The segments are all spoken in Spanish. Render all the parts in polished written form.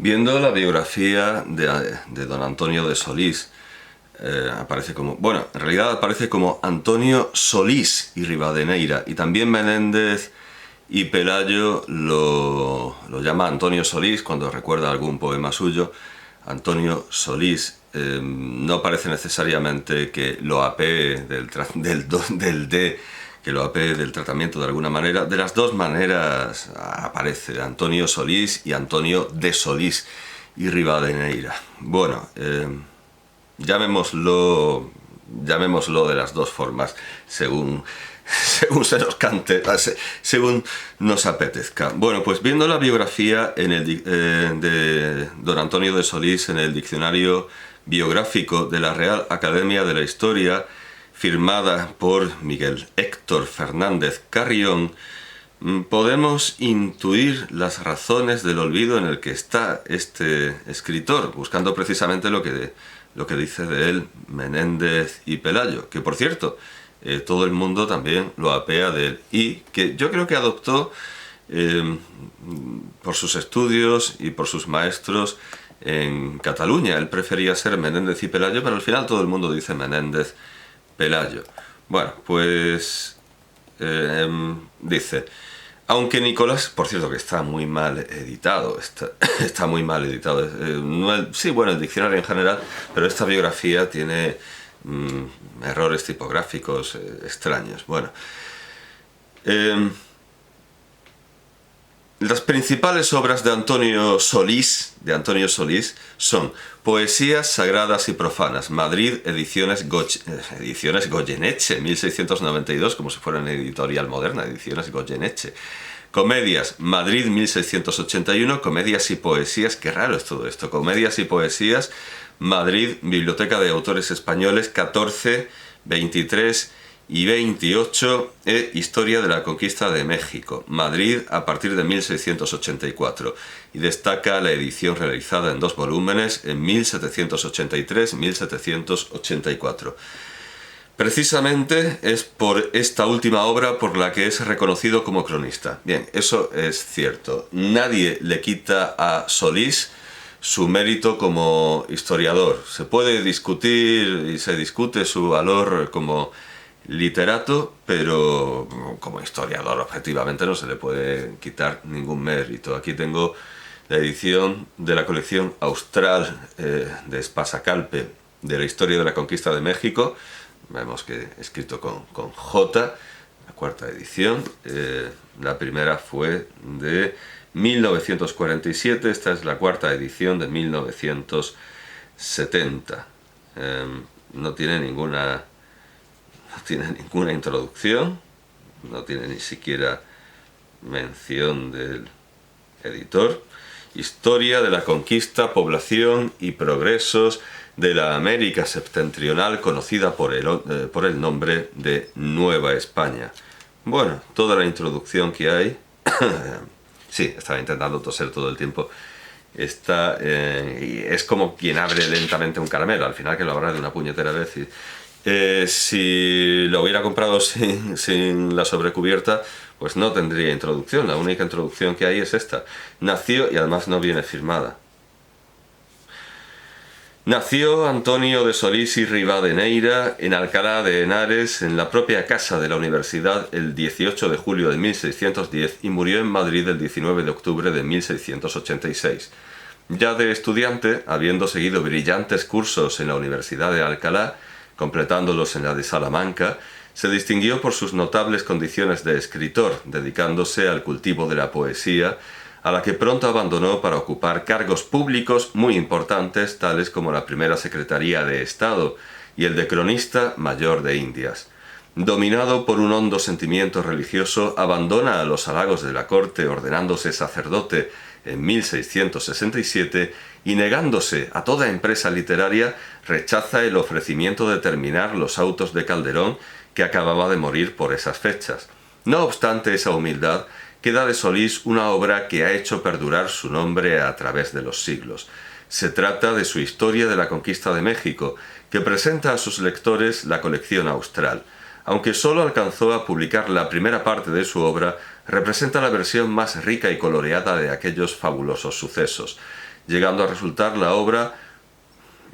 Viendo la biografía de don Antonio de Solís, aparece como, bueno, en realidad aparece como Antonio Solís y Rivadeneira, y también Menéndez y Pelayo lo llama Antonio Solís cuando recuerda algún poema suyo. Antonio Solís, no parece necesariamente que lo apee del D, que lo apee del tratamiento de alguna manera. De las dos maneras aparece Antonio Solís y Antonio de Solís y Rivadeneira. Bueno, llamémoslo de las dos formas, según se nos cante, según nos apetezca. Bueno, pues viendo la biografía de don Antonio de Solís en el diccionario biográfico de la Real Academia de la Historia, firmada por Miguel Héctor Fernández Carrión, podemos intuir las razones del olvido en el que está este escritor, buscando precisamente lo que dice de él Menéndez y Pelayo, que por cierto, todo el mundo también lo apea de él, y que yo creo que adoptó por sus estudios y por sus maestros en Cataluña. Él prefería ser Menéndez y Pelayo, pero al final todo el mundo dice Menéndez Pelayo. Bueno, pues dice: aunque Nicolás, por cierto que está muy mal editado, está muy mal editado, sí, bueno, el diccionario en general, pero esta biografía tiene errores tipográficos extraños. Bueno, las principales obras de Antonio Solís son Poesías sagradas y profanas, Madrid, ediciones Goyeneche, 1692, como si fuera una editorial moderna, ediciones Goyeneche. Comedias, Madrid, 1681, Comedias y Poesías, qué raro es todo esto, Comedias y Poesías, Madrid, Biblioteca de Autores Españoles, 14, 23 y 28, Historia de la Conquista de México, Madrid, a partir de 1684, y destaca la edición realizada en 2 volúmenes en 1783-1784. Precisamente es por esta última obra por la que es reconocido como cronista. Bien, eso es cierto. Nadie le quita a Solís su mérito como historiador. Se puede discutir y se discute su valor como literato, pero como historiador objetivamente no se le puede quitar ningún mérito. Aquí tengo la edición de la colección austral de Espasa-Calpe de la Historia de la Conquista de México. Vemos que escrito con J, la 4ª edición. La primera fue de 1947, esta es la 4ª edición de 1970. No tiene ninguna introducción, no tiene ni siquiera mención del editor. Historia de la conquista, población y progresos de la América septentrional, conocida por el nombre de Nueva España. Bueno, toda la introducción que hay, sí, estaba intentando toser todo el tiempo, es como quien abre lentamente un caramelo, al final que lo abra de una puñetera vez. Si lo hubiera comprado sin la sobrecubierta, pues no tendría introducción. La única introducción que hay es esta. Nació, y además no viene firmada. Nació Antonio de Solís y Rivadeneira en Alcalá de Henares, en la propia casa de la universidad, el 18 de julio de 1610 y murió en Madrid el 19 de octubre de 1686. Ya de estudiante, habiendo seguido brillantes cursos en la Universidad de Alcalá, completándolos en la de Salamanca, se distinguió por sus notables condiciones de escritor, dedicándose al cultivo de la poesía, a la que pronto abandonó para ocupar cargos públicos muy importantes, tales como la primera Secretaría de Estado y el de Cronista Mayor de Indias. Dominado por un hondo sentimiento religioso, abandona a los halagos de la corte, ordenándose sacerdote en 1667, y negándose a toda empresa literaria, rechaza el ofrecimiento de terminar los autos de Calderón, que acababa de morir por esas fechas. No obstante esa humildad, queda de Solís una obra que ha hecho perdurar su nombre a través de los siglos. Se trata de su Historia de la Conquista de México, que presenta a sus lectores la colección austral. Aunque solo alcanzó a publicar la primera parte de su obra, representa la versión más rica y coloreada de aquellos fabulosos sucesos. llegando a resultar la obra,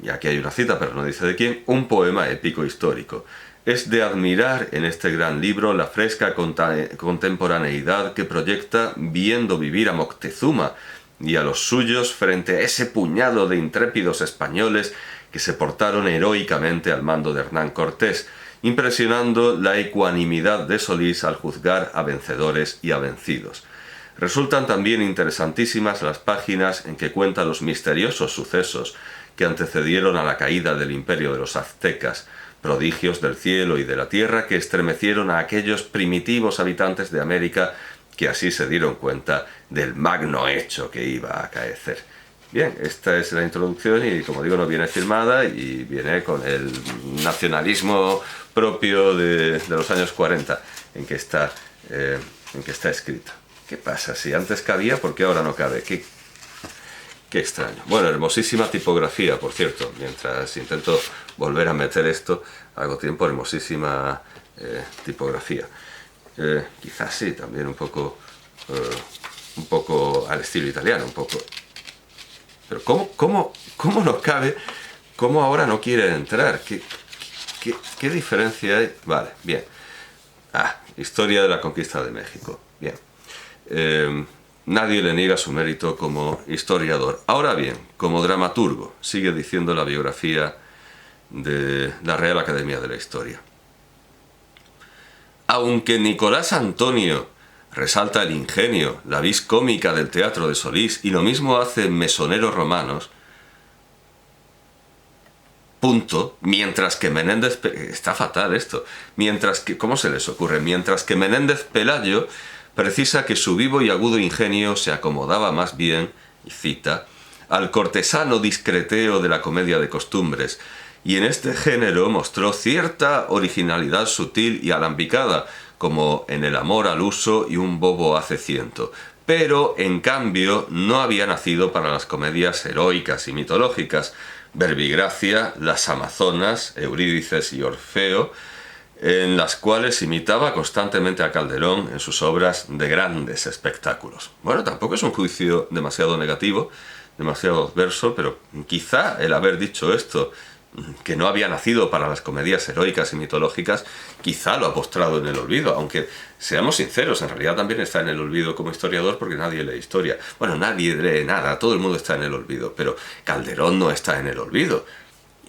y aquí hay una cita pero no dice de quién, un poema épico histórico. Es de admirar en este gran libro la fresca contemporaneidad que proyecta viendo vivir a Moctezuma y a los suyos frente a ese puñado de intrépidos españoles que se portaron heroicamente al mando de Hernán Cortés, impresionando la ecuanimidad de Solís al juzgar a vencedores y a vencidos. Resultan también interesantísimas las páginas en que cuenta los misteriosos sucesos que antecedieron a la caída del imperio de los aztecas, prodigios del cielo y de la tierra que estremecieron a aquellos primitivos habitantes de América que así se dieron cuenta del magno hecho que iba a acaecer. Bien, esta es la introducción y, como digo, no viene firmada y viene con el nacionalismo propio de los años 40 en que está escrito. ¿Qué pasa? Si antes cabía, ¿por qué ahora no cabe? Qué extraño. Bueno, hermosísima tipografía, por cierto. Mientras intento volver a meter esto, hago tiempo, hermosísima tipografía. Quizás sí, también un poco al estilo italiano, un poco. Pero ¿cómo no cabe? ¿Cómo ahora no quiere entrar? ¿Qué diferencia hay? Vale, bien. Historia de la conquista de México. Bien. Nadie le niega su mérito como historiador. Ahora bien, como dramaturgo, sigue diciendo la biografía de la Real Academia de la Historia. Aunque Nicolás Antonio resalta el ingenio, la vis cómica del teatro de Solís, y lo mismo hace Mesoneros Romanos, punto, mientras que Menéndez... Está fatal esto. Mientras que... ¿Cómo se les ocurre? Mientras que Menéndez Pelayo precisa que su vivo y agudo ingenio se acomodaba más bien, y cita, al cortesano discreteo de la comedia de costumbres, y en este género mostró cierta originalidad sutil y alambicada, como en El amor al uso y Un bobo hace ciento, pero en cambio no había nacido para las comedias heroicas y mitológicas, Verbigracia, Las Amazonas, Eurídices y Orfeo, en las cuales imitaba constantemente a Calderón en sus obras de grandes espectáculos. Bueno, tampoco es un juicio demasiado negativo, demasiado adverso, pero quizá el haber dicho esto, que no había nacido para las comedias heroicas y mitológicas, quizá lo ha postrado en el olvido, aunque seamos sinceros, en realidad también está en el olvido como historiador porque nadie lee historia. Bueno, nadie lee nada, todo el mundo está en el olvido, pero Calderón no está en el olvido.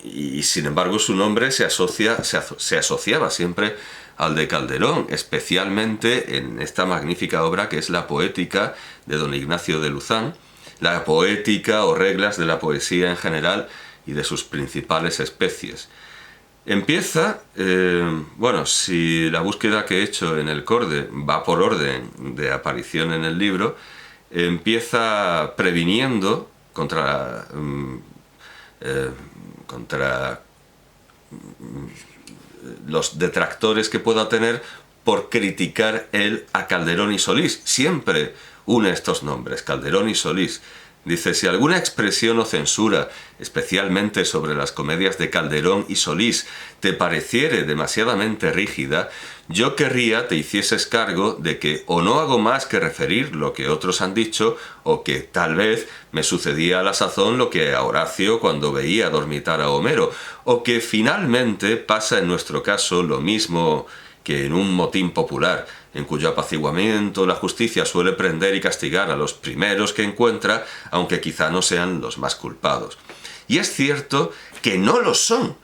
Y sin embargo su nombre se asociaba siempre al de Calderón, especialmente en esta magnífica obra que es La Poética de don Ignacio de Luzán, la poética o reglas de la poesía en general y de sus principales especies. Empieza, bueno, si la búsqueda que he hecho en el Corde va por orden de aparición en el libro, empieza previniendo contra los detractores que pueda tener por criticar él a Calderón y Solís. Siempre une estos nombres, Calderón y Solís. Dice, si alguna expresión o censura, especialmente sobre las comedias de Calderón y Solís, te pareciere demasiadamente rígida, yo querría te hicieses cargo de que o no hago más que referir lo que otros han dicho, o que tal vez me sucedía a la sazón lo que a Horacio cuando veía dormitar a Homero, o que finalmente pasa en nuestro caso lo mismo que en un motín popular, en cuyo apaciguamiento la justicia suele prender y castigar a los primeros que encuentra, aunque quizá no sean los más culpados. Y es cierto que no lo son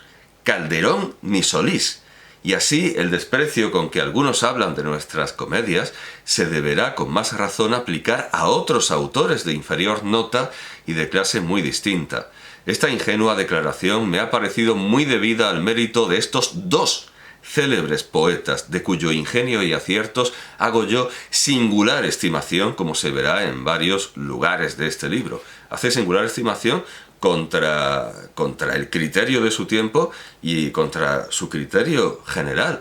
Calderón ni Solís, y así el desprecio con que algunos hablan de nuestras comedias se deberá con más razón aplicar a otros autores de inferior nota y de clase muy distinta. Esta ingenua declaración me ha parecido muy debida al mérito de estos dos célebres poetas, de cuyo ingenio y aciertos hago yo singular estimación, como se verá en varios lugares de este libro. Hace singular estimación contra el criterio de su tiempo y contra su criterio general.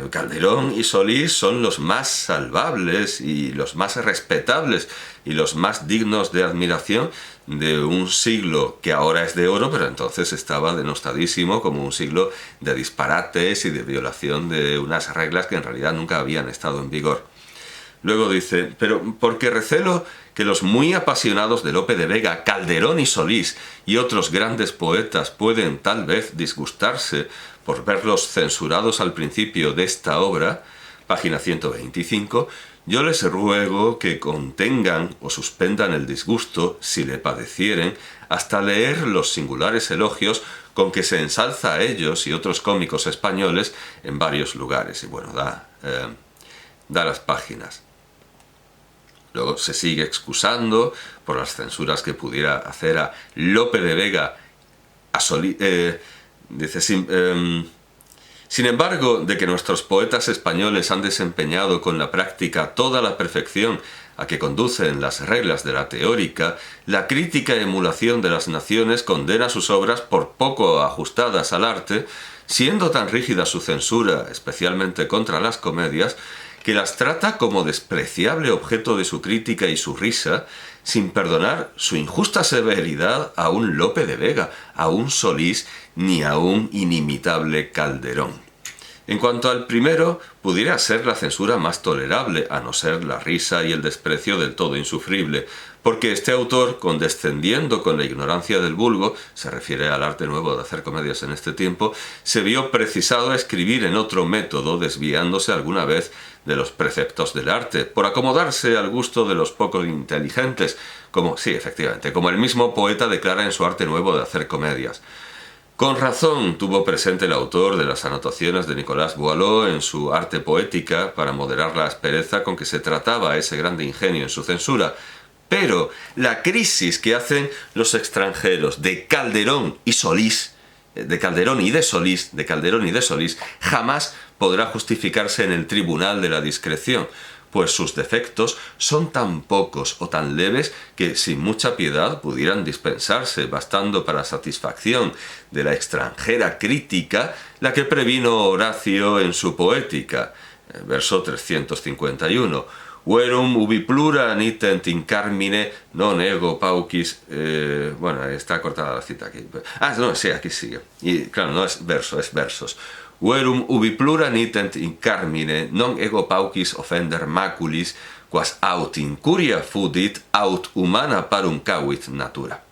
Calderón y Solís son los más salvables y los más respetables y los más dignos de admiración de un siglo que ahora es de oro, pero entonces estaba denostadísimo como un siglo de disparates y de violación de unas reglas que en realidad nunca habían estado en vigor. Luego dice, pero porque recelo que los muy apasionados de Lope de Vega, Calderón y Solís y otros grandes poetas pueden tal vez disgustarse por verlos censurados al principio de esta obra, página 125, yo les ruego que contengan o suspendan el disgusto, si le padecieren, hasta leer los singulares elogios con que se ensalza a ellos y otros cómicos españoles en varios lugares. Y bueno, da las páginas. Luego se sigue excusando por las censuras que pudiera hacer a Lope de Vega, a Solís. Dice, sin embargo, de que nuestros poetas españoles han desempeñado con la práctica toda la perfección a que conducen las reglas de la teórica, la crítica emulación de las naciones condena sus obras por poco ajustadas al arte, siendo tan rígida su censura, especialmente contra las comedias, que las trata como despreciable objeto de su crítica y su risa, sin perdonar su injusta severidad a un Lope de Vega, a un Solís, ni a un inimitable Calderón. En cuanto al primero, pudiera ser la censura más tolerable, a no ser la risa y el desprecio del todo insufrible, porque este autor, condescendiendo con la ignorancia del vulgo, se refiere al arte nuevo de hacer comedias en este tiempo, se vio precisado a escribir en otro método, desviándose alguna vez de los preceptos del arte, por acomodarse al gusto de los pocos inteligentes, como el mismo poeta declara en su arte nuevo de hacer comedias. Con razón tuvo presente el autor de las anotaciones de Nicolas Boileau en su Arte Poética para moderar la aspereza con que se trataba ese grande ingenio en su censura, pero la crisis que hacen los extranjeros de Calderón y Solís, de Calderón y de Solís, jamás podrá justificarse en el tribunal de la discreción, pues sus defectos son tan pocos o tan leves que sin mucha piedad pudieran dispensarse, bastando para satisfacción de la extranjera crítica la que previno Horacio en su Poética, verso 351. Verum ubi plura nitent in carmine non ego paucis... bueno, está cortada la cita aquí. No, sí, aquí sigue. Y claro, no es verso, es versos. Verum ubi plura nitent in carmine non ego paucis offender maculis, quas aut incuria fudit, aut humana parum cavit natura.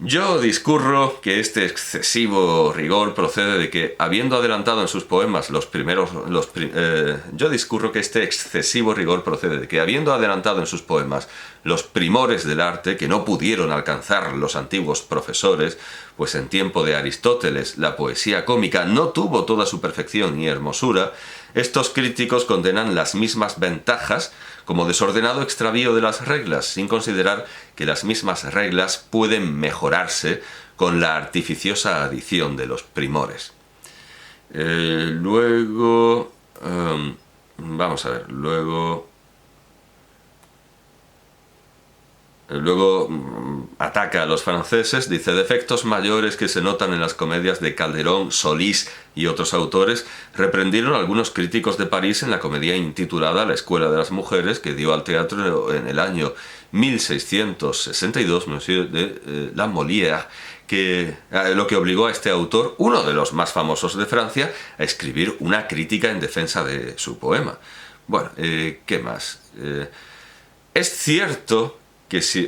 Yo discurro que este excesivo rigor procede de que, habiendo adelantado en sus poemas los primores del arte que no pudieron alcanzar los antiguos profesores, pues en tiempo de Aristóteles la poesía cómica no tuvo toda su perfección y hermosura, estos críticos condenan las mismas ventajas como desordenado extravío de las reglas, sin considerar que las mismas reglas pueden mejorarse con la artificiosa adición de los primores. Vamos a ver, Luego ataca a los franceses, dice, defectos mayores que se notan en las comedias de Calderón, Solís y otros autores, reprendieron algunos críticos de París en la comedia intitulada La Escuela de las Mujeres, que dio al teatro en el año 1662, Monsieur de la Molière, lo que obligó a este autor, uno de los más famosos de Francia, a escribir una crítica en defensa de su poema. Bueno, ¿qué más? Es cierto que si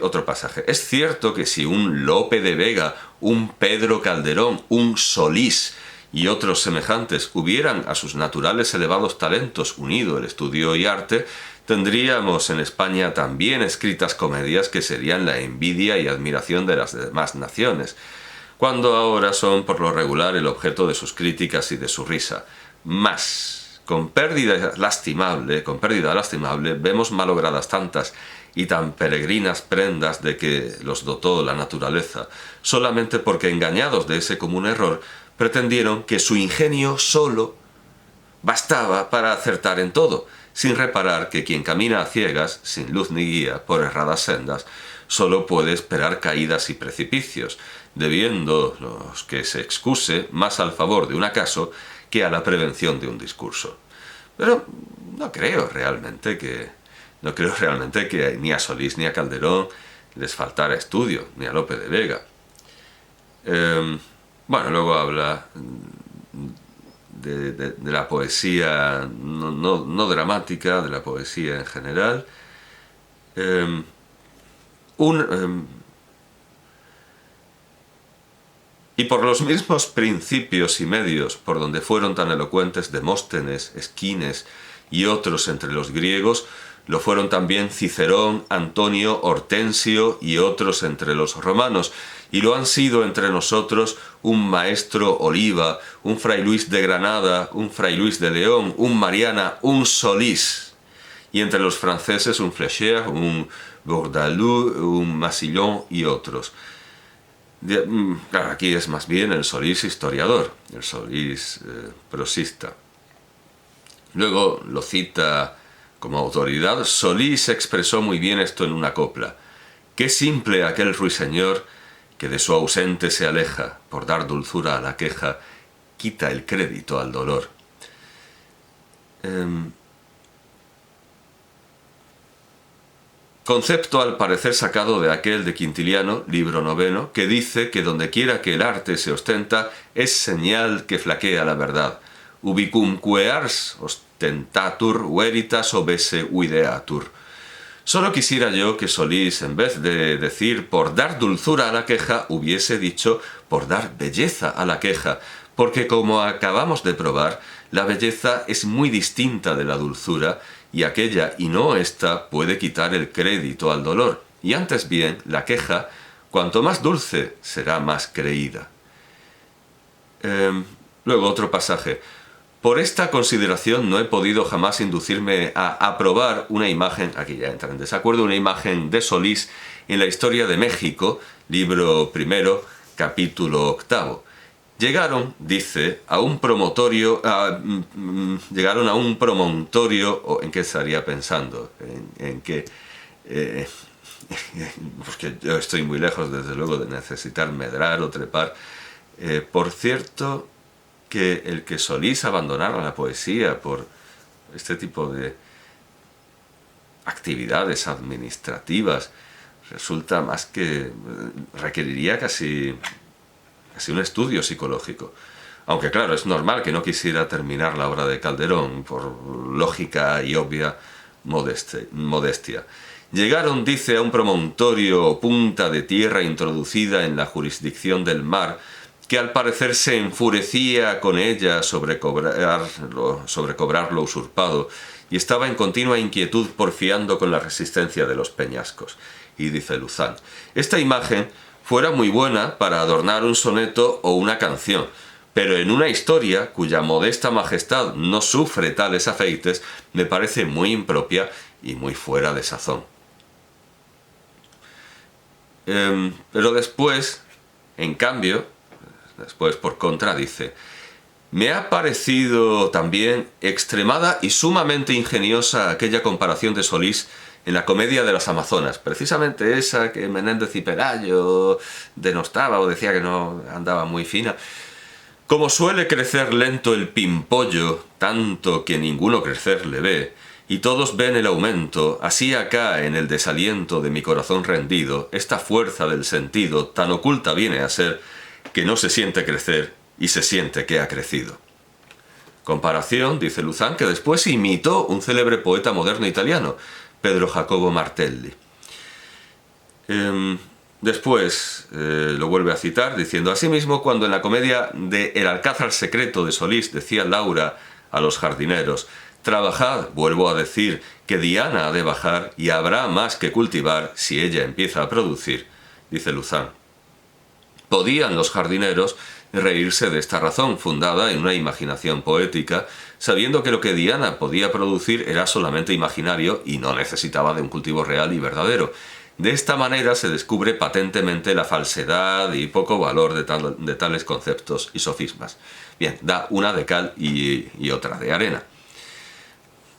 un Lope de Vega, un Pedro Calderón, un Solís y otros semejantes hubieran a sus naturales elevados talentos unido el estudio y arte, tendríamos en España también escritas comedias que serían la envidia y admiración de las demás naciones, cuando ahora son por lo regular el objeto de sus críticas y de su risa. Mas, con pérdida lastimable, vemos malogradas tantas y tan peregrinas prendas de que los dotó la naturaleza, solamente porque, engañados de ese común error, pretendieron que su ingenio solo bastaba para acertar en todo, sin reparar que quien camina a ciegas, sin luz ni guía, por erradas sendas, solo puede esperar caídas y precipicios, debiendo los que se excuse más al favor de un acaso que a la prevención de un discurso. Pero no creo realmente que ni a Solís ni a Calderón les faltara estudio, ni a Lope de Vega. Luego habla de la poesía no dramática, de la poesía en general. Y por los mismos principios y medios por donde fueron tan elocuentes Demóstenes, Esquines y otros entre los griegos, lo fueron también Cicerón, Antonio, Hortensio y otros entre los romanos, y lo han sido entre nosotros un maestro Oliva, un fray Luis de Granada, un fray Luis de León, un Mariana, un Solís, y entre los franceses un Fléchier, un Bourdaloue, un Massillon y otros. Claro, aquí es más bien el Solís historiador, el Solís prosista. Luego lo cita como autoridad: Solís expresó muy bien esto en una copla. Qué simple aquel ruiseñor que de su ausente se aleja, por dar dulzura a la queja, quita el crédito al dolor. Concepto al parecer sacado de aquel de Quintiliano, libro 9, que dice que donde quiera que el arte se ostenta es señal que flaquea la verdad. Ubicumque ars ostentatur veritas obese videatur. Solo quisiera yo que Solís, en vez de decir por dar dulzura a la queja, hubiese dicho por dar belleza a la queja, porque como acabamos de probar, la belleza es muy distinta de la dulzura, y aquella y no ésta puede quitar el crédito al dolor, y antes bien, la queja, cuanto más dulce, será más creída. Luego otro pasaje. Por esta consideración no he podido jamás inducirme a aprobar una imagen, aquí ya entra en desacuerdo, una imagen de Solís en la historia de México, libro 1, capítulo 8. Llegaron, dice, a un promontorio, o ¿en qué estaría pensando? En que, porque yo estoy muy lejos, desde luego, de necesitar medrar o trepar. Por cierto, que el que Solís abandonara la poesía por este tipo de actividades administrativas resulta más que... requeriría casi un estudio psicológico. Aunque claro, es normal que no quisiera terminar la obra de Calderón por lógica y obvia modestia. Llegaron, dice, a un promontorio o punta de tierra introducida en la jurisdicción del mar, que al parecer se enfurecía con ella sobre cobrar lo usurpado, y estaba en continua inquietud porfiando con la resistencia de los peñascos. Y dice Luzán, esta imagen fuera muy buena para adornar un soneto o una canción, pero en una historia cuya modesta majestad no sufre tales afeites, me parece muy impropia y muy fuera de sazón. Pero después, en cambio, después por contra dice, me ha parecido también extremada y sumamente ingeniosa aquella comparación de Solís en la Comedia de las Amazonas, precisamente esa que Menéndez y Pelayo denostaba o decía que no andaba muy fina. Como suele crecer lento el pimpollo, tanto que ninguno crecer le ve, y todos ven el aumento, así acá en el desaliento de mi corazón rendido, esta fuerza del sentido tan oculta viene a ser que no se siente crecer y se siente que ha crecido. Comparación, dice Luzán, que después imitó un célebre poeta moderno italiano, Pedro Jacobo Martelli. Después lo vuelve a citar diciendo, asimismo, cuando en la comedia de El Alcázar secreto de Solís decía Laura a los jardineros, trabajad, vuelvo a decir, que Diana ha de bajar y habrá más que cultivar si ella empieza a producir, dice Luzán. Podían los jardineros reírse de esta razón, fundada en una imaginación poética, sabiendo que lo que Diana podía producir era solamente imaginario y no necesitaba de un cultivo real y verdadero. De esta manera se descubre patentemente la falsedad y poco valor de tales conceptos y sofismas. Bien, da una de cal y otra de arena.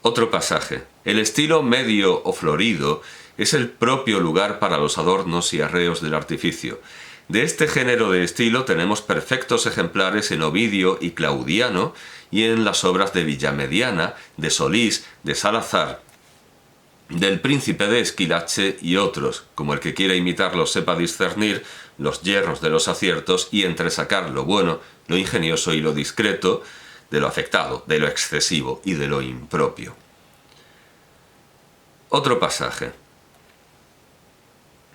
Otro pasaje. El estilo medio o florido es el propio lugar para los adornos y arreos del artificio. De este género de estilo tenemos perfectos ejemplares en Ovidio y Claudiano y en las obras de Villamediana, de Solís, de Salazar, del Príncipe de Esquilache y otros, como el que quiera imitarlos sepa discernir los yerros de los aciertos y entresacar lo bueno, lo ingenioso y lo discreto de lo afectado, de lo excesivo y de lo impropio. Otro pasaje.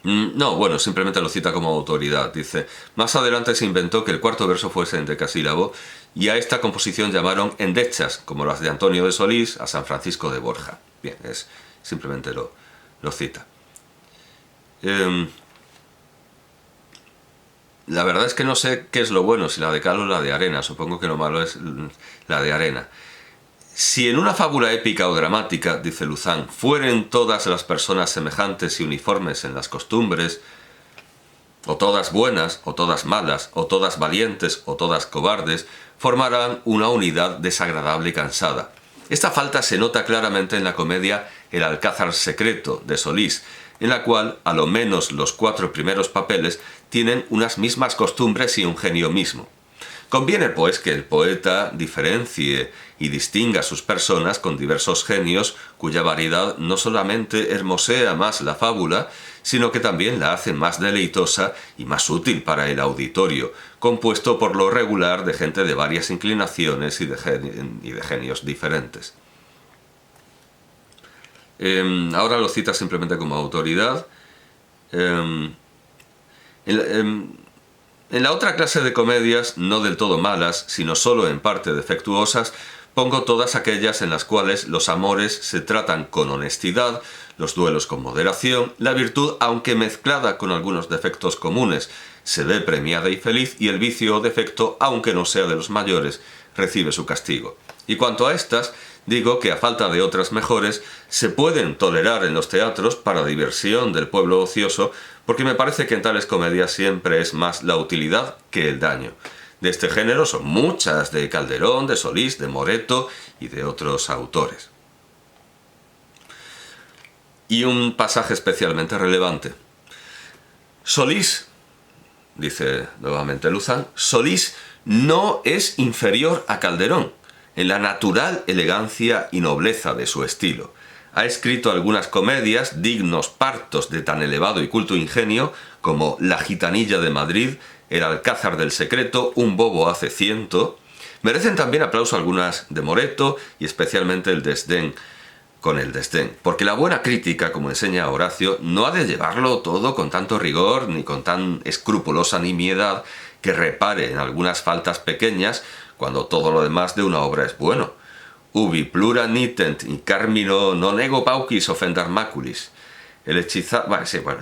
No, bueno, simplemente lo cita como autoridad. Dice, más adelante se inventó que el cuarto verso fuese en decasílabo y a esta composición llamaron endechas, como las de Antonio de Solís a San Francisco de Borja. Bien, simplemente lo cita. La verdad es que no sé qué es lo bueno, si la de cal o la de arena. Supongo que lo malo es la de arena. Si en una fábula épica o dramática, dice Luzán, fueren todas las personas semejantes y uniformes en las costumbres, o todas buenas, o todas malas, o todas valientes, o todas cobardes, formarán una unidad desagradable y cansada. Esta falta se nota claramente en la comedia El Alcázar secreto, de Solís, en la cual, a lo menos los 4 primeros papeles, tienen unas mismas costumbres y un genio mismo. Conviene, pues, que el poeta diferencie y distinga sus personas con diversos genios cuya variedad no solamente hermosea más la fábula, sino que también la hace más deleitosa y más útil para el auditorio, compuesto por lo regular de gente de varias inclinaciones y de genios diferentes. Ahora lo cita simplemente como autoridad. En la otra clase de comedias, no del todo malas, sino solo en parte defectuosas, pongo todas aquellas en las cuales los amores se tratan con honestidad, los duelos con moderación, la virtud, aunque mezclada con algunos defectos comunes, se ve premiada y feliz, y el vicio o defecto, aunque no sea de los mayores, recibe su castigo. Y cuanto a estas, digo que a falta de otras mejores, se pueden tolerar en los teatros para diversión del pueblo ocioso, porque me parece que en tales comedias siempre es más la utilidad que el daño. De este género son muchas de Calderón, de Solís, de Moreto y de otros autores. Y un pasaje especialmente relevante. Solís, dice nuevamente Luzán, Solís no es inferior a Calderón en la natural elegancia y nobleza de su estilo. Ha escrito algunas comedias dignos partos de tan elevado y culto ingenio como La gitanilla de Madrid, El Alcázar del secreto, Un bobo hace 100. Merecen también aplauso algunas de Moreto y especialmente El desdén con El desdén, porque la buena crítica, como enseña Horacio, no ha de llevarlo todo con tanto rigor ni con tan escrupulosa nimiedad que repare en algunas faltas pequeñas cuando todo lo demás de una obra es bueno. Ubi plura nitent in carmino non ego paucis offendar maculis. El hechizado... Bueno, sí, bueno,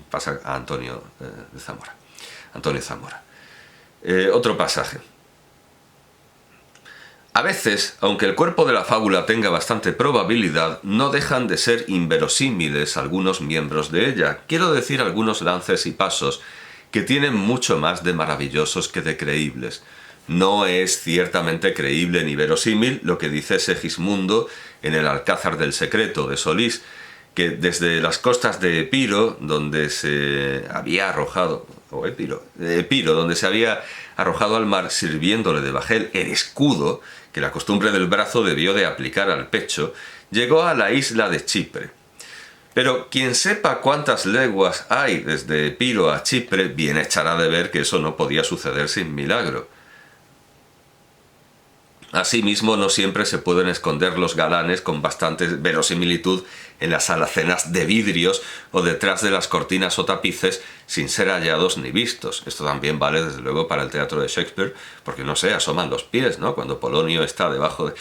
pasa a Antonio de Zamora. Antonio Zamora. Otro pasaje. A veces, aunque el cuerpo de la fábula tenga bastante probabilidad, no dejan de ser inverosímiles algunos miembros de ella. Quiero decir algunos lances y pasos que tienen mucho más de maravillosos que de creíbles. No es ciertamente creíble ni verosímil lo que dice Segismundo en El Alcázar del secreto de Solís, que desde las costas de Epiro, donde se había arrojado, Epiro, donde se había arrojado al mar sirviéndole de bajel el escudo que la costumbre del brazo debió de aplicar al pecho, llegó a la isla de Chipre. Pero quien sepa cuántas leguas hay desde Epiro a Chipre, bien echará de ver que eso no podía suceder sin milagro. Asimismo, no siempre se pueden esconder los galanes con bastante verosimilitud en las alacenas de vidrios o detrás de las cortinas o tapices sin ser hallados ni vistos. Esto también vale, desde luego, para el teatro de Shakespeare, porque, no sé, asoman los pies, ¿no? Cuando Polonio está debajo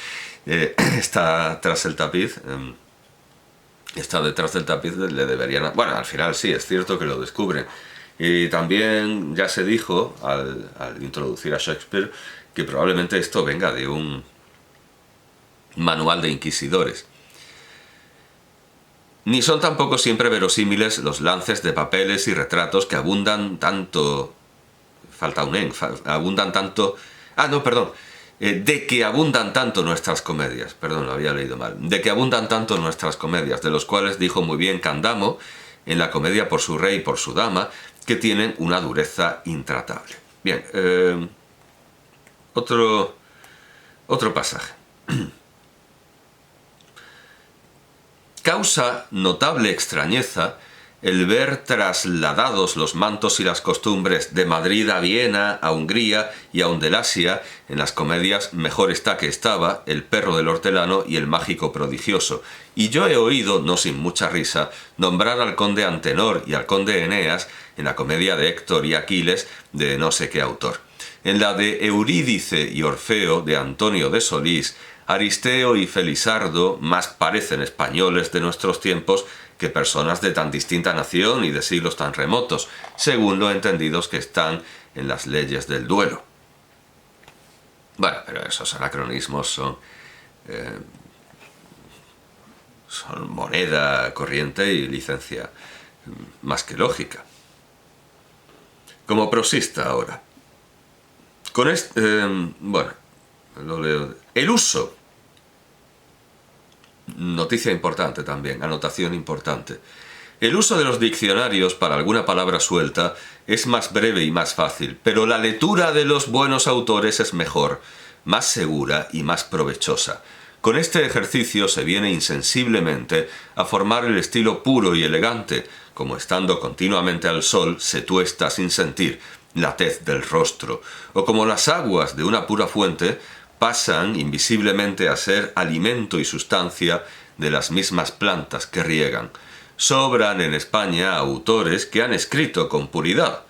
está tras el tapiz... está detrás del tapiz, le deberían... Bueno, al final sí, es cierto que lo descubren. Y también ya se dijo, al introducir a Shakespeare, que probablemente esto venga de un manual de inquisidores. Ni son tampoco siempre verosímiles los lances de papeles y retratos que abundan tanto... Falta un en, abundan tanto... Ah, no, perdón. De que abundan tanto nuestras comedias, perdón, lo había leído mal, de que abundan tanto nuestras comedias, de los cuales dijo muy bien Candamo en la comedia Por su rey y por su dama, que tienen una dureza intratable. Bien, otro pasaje. Causa notable extrañeza el ver trasladados los mantos y las costumbres de Madrid a Viena, a Hungría y aun del Asia, en las comedias Mejor está que estaba, El perro del hortelano y El mágico prodigioso. Y yo he oído, no sin mucha risa, nombrar al conde Antenor y al conde Eneas en la comedia de Héctor y Aquiles de no sé qué autor. En la de Eurídice y Orfeo de Antonio de Solís, Aristeo y Felisardo más parecen españoles de nuestros tiempos que personas de tan distinta nación y de siglos tan remotos, según lo entendidos que están en las leyes del duelo. Bueno, pero esos anacronismos son moneda corriente y licencia más que lógica. Como prosista ahora. Bueno, lo leo. El uso. Noticia importante también, anotación importante. El uso de los diccionarios para alguna palabra suelta es más breve y más fácil, pero la lectura de los buenos autores es mejor, más segura y más provechosa. Con este ejercicio se viene insensiblemente a formar el estilo puro y elegante, como estando continuamente al sol se tuesta sin sentir la tez del rostro, o como las aguas de una pura fuente pasan invisiblemente a ser alimento y sustancia de las mismas plantas que riegan. Sobran en España autores que han escrito con puridad.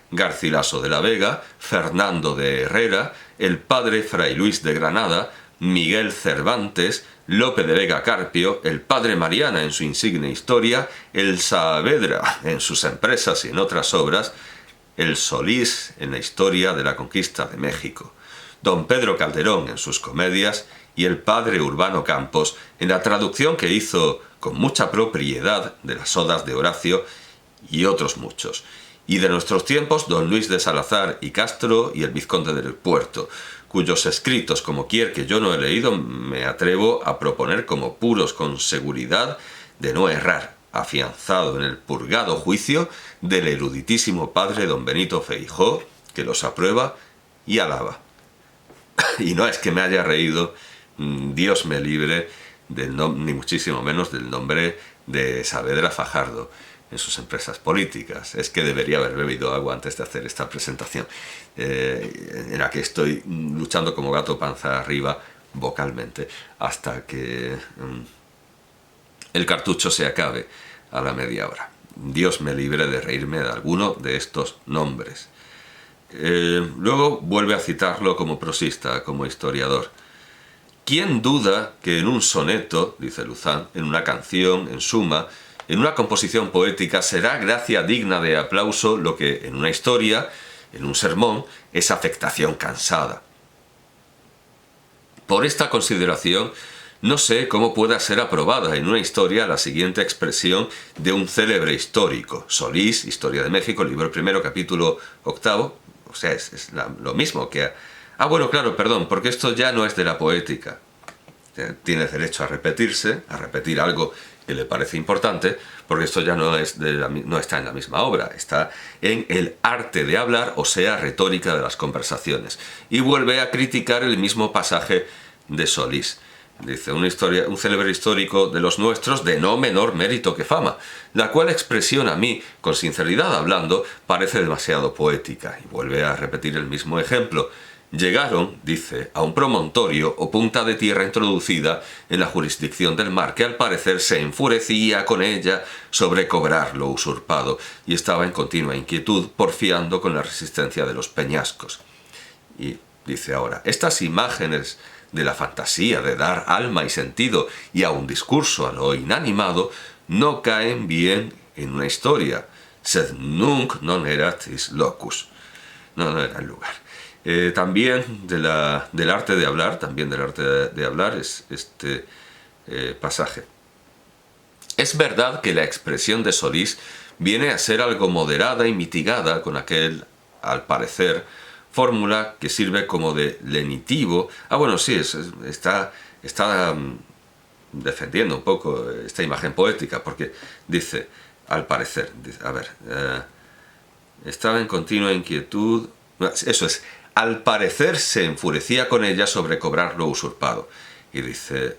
Garcilaso de la Vega, Fernando de Herrera, el padre Fray Luis de Granada, Miguel Cervantes, Lope de Vega Carpio, el padre Mariana en su insigne historia, el Saavedra en sus empresas y en otras obras, el Solís en la historia de la conquista de México, don Pedro Calderón en sus comedias y el padre Urbano Campos en la traducción que hizo con mucha propiedad de las odas de Horacio y otros muchos. Y de nuestros tiempos, don Luis de Salazar y Castro y el vizconde del Puerto, cuyos escritos, como quier que yo no he leído, me atrevo a proponer como puros con seguridad de no errar, afianzado en el purgado juicio del eruditísimo padre don Benito Feijóo, que los aprueba y alaba. Y no es que me haya reído, Dios me libre, ni muchísimo menos del nombre de Saavedra Fajardo en sus empresas políticas. Es que debería haber bebido agua antes de hacer esta presentación, en la que estoy luchando como gato panza arriba vocalmente, hasta que el cartucho se acabe a la media hora. Dios me libre de reírme de alguno de estos nombres. Luego vuelve a citarlo como prosista, como historiador. ¿Quién duda que en un soneto, dice Luzán, en una canción, en suma, en una composición poética, será gracia digna de aplauso lo que en una historia, en un sermón, es afectación cansada? Por esta consideración, no sé cómo pueda ser aprobada en una historia la siguiente expresión de un célebre histórico, Solís, Historia de México, libro primero, capítulo 8, o sea, es lo mismo que... bueno, claro, perdón, porque esto ya no es de la poética. Tiene derecho a repetirse, a repetir algo que le parece importante, porque esto ya no está en la misma obra, está en el arte de hablar, o sea, retórica de las conversaciones. Y vuelve a criticar el mismo pasaje de Solís. Dice, un célebre histórico de los nuestros de no menor mérito que fama, la cual expresión a mí, con sinceridad hablando, parece demasiado poética. Y vuelve a repetir el mismo ejemplo. Llegaron, dice, a un promontorio o punta de tierra introducida en la jurisdicción del mar, que al parecer se enfurecía con ella sobre cobrar lo usurpado, y estaba en continua inquietud, porfiando con la resistencia de los peñascos. Y dice ahora, estas imágenes de la fantasía de dar alma y sentido y a un discurso a lo inanimado no caen bien en una historia. Sed nunc non eratis locus. No era el lugar. También del arte de hablar, es este pasaje. Es verdad que la expresión de Solís viene a ser algo moderada y mitigada con aquel, al parecer, fórmula que sirve como de lenitivo. Bueno, sí, está defendiendo un poco esta imagen poética, porque dice, al parecer, estaba en continua inquietud, eso es, al parecer se enfurecía con ella sobre cobrar lo usurpado. Y dice,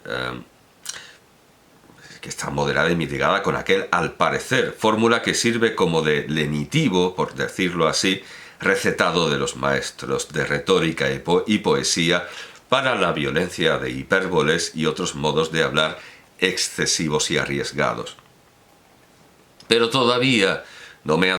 que está moderada y mitigada con aquel al parecer, fórmula que sirve como de lenitivo, por decirlo así, recetado de los maestros de retórica y poesía para la violencia de hipérboles y otros modos de hablar excesivos y arriesgados. Pero todavía no me